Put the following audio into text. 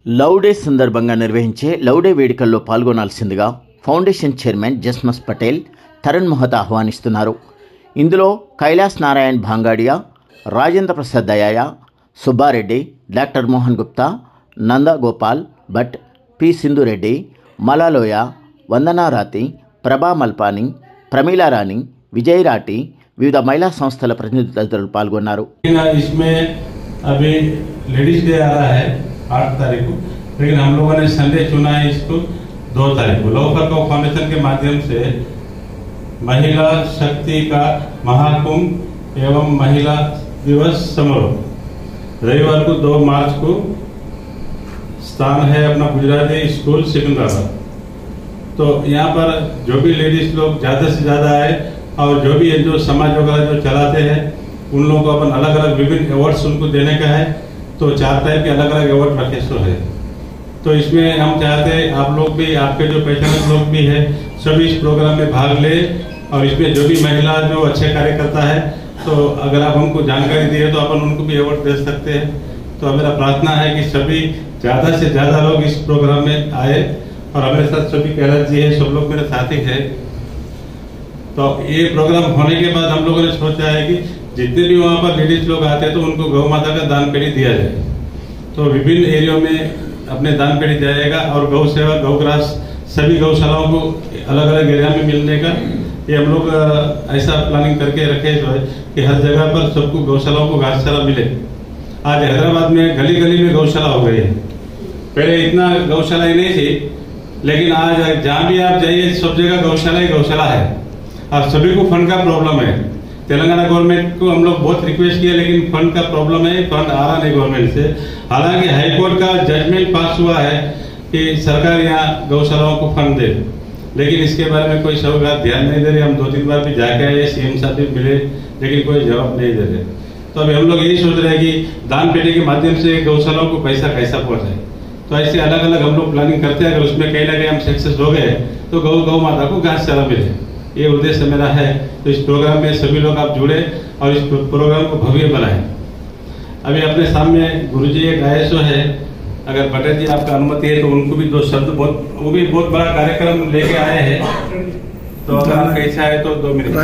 Love day సందర్భంగా నిర్వహించే love day వేడుకల్లో పాల్గొనాల్సిందిగా ఫౌండేషన్ చైర్మన్ జస్మస్ పటేల్ తరుణ్ మొహతా ఆహ్వానిస్తున్నారు. ఇందులో కైలాస్ నారాయణ్ భాంగాడియా, రాజేంద్ర ప్రసాద్ దయాయా, సుబ్బారెడ్డి, డాక్టర్ మోహన్ గుప్తా, నంద గోపాల్ భట్, పి సింధురెడ్డి, మలాలోయ, వందనా రాతి, ప్రభా మల్పాని, ప్రమీలా రాణి, విజయ్ రాటి, వివిధ మహిళా సంస్థల ప్రతినిధులు పాల్గొన్నారు. अभी लेडीज डे आ रहा है 8 तारीख को, लेकिन हम लोगों ने संडे चुना है इसको 2 तारीख को। लव फॉर फाउंडेशन के माध्यम से महिला शक्ति का महाकुंभ एवं महिला दिवस समारोह रविवार को 2 मार्च को स्थान है अपना गुजराती स्कूल सिकंदराबाद। तो यहाँ पर जो भी लेडीज लोग ज़्यादा से ज़्यादा आए और जो भी जो समाज वगैरह जो चलाते हैं उन लोगों को अपन अलग अलग विभिन्न अवार्ड्स उनको देने का है। तो 4 टाइप के अलग अलग अवार्ड रखे सो है। तो इसमें हम चाहते हैं आप लोग भी, आपके जो पहचान लोग भी है, सभी इस प्रोग्राम में भाग ले। और इसमें जो भी महिला जो अच्छे कार्य करता है तो अगर आप हमको जानकारी दिए तो अपन उनको भी अवार्ड दे सकते हैं। तो मेरा प्रार्थना है कि सभी ज़्यादा से ज़्यादा लोग इस प्रोग्राम में आए। और हमारे साथ सभी कैलाश जी है, सब लोग मेरे साथी है। तो ये प्रोग्राम होने के बाद हम लोगों ने सोचा है कि जितने भी वहाँ पर लेडीज लोग आते हैं तो उनको गौ माता का दान पेटी दिया जाए। तो विभिन्न एरियो में अपने दान पेटी जाएगा और गौ सेवा गौग्रास सभी गौशालाओं को अलग अलग एरिया में मिलने का ये हम लोग ऐसा प्लानिंग करके रखे जो है कि हर जगह पर सबको गौशालाओं को घासचारा मिले। आज हैदराबाद में गली गली में गौशाला हो गई है। पहले इतना गौशाला ही नहीं थी, लेकिन आज जहाँ भी आप जाइए सब जगह गौशाला ही गौशाला है। और सभी को फंड का प्रॉब्लम है। तेलंगाना गवर्नमेंट को हम लोग बहुत रिक्वेस्ट किया, लेकिन फंड का प्रॉब्लम है, फंड आ रहा नहीं गवर्नमेंट से। हालांकि हाईकोर्ट का जजमेंट पास हुआ है कि सरकार यहाँ गौशालाओं को फंड दे, लेकिन इसके बारे में कोई सरकार ध्यान नहीं दे रही। हम 2-3 बार भी जाके आए, सीएम साहब भी मिले, लेकिन कोई जवाब नहीं दे रहे। तो अभी हम लोग यही सोच रहे हैं कि दान पेटी के माध्यम से गौशालाओं को पैसा कैसा पहुंचाए। तो ऐसे अलग अलग हम लोग प्लानिंग करते हैं। अगर उसमें कहीं ना कहीं हम सक्सेस हो गए तो गौ माता को घास चारा मिले, ये उद्देश्य मेरा है। तो इस प्रोग्राम में सभी लोग आप जुड़े और इस प्रोग्राम को भव्य बनाएं। अभी अपने सामने गुरुजी एक आए सो है, अगर पटेल जी आपका अनुमति है तो उनको भी 2 शब्द, वो भी बहुत बड़ा कार्यक्रम लेके आए हैं। तो अगर आपका इच्छा है तो 2 मिनट।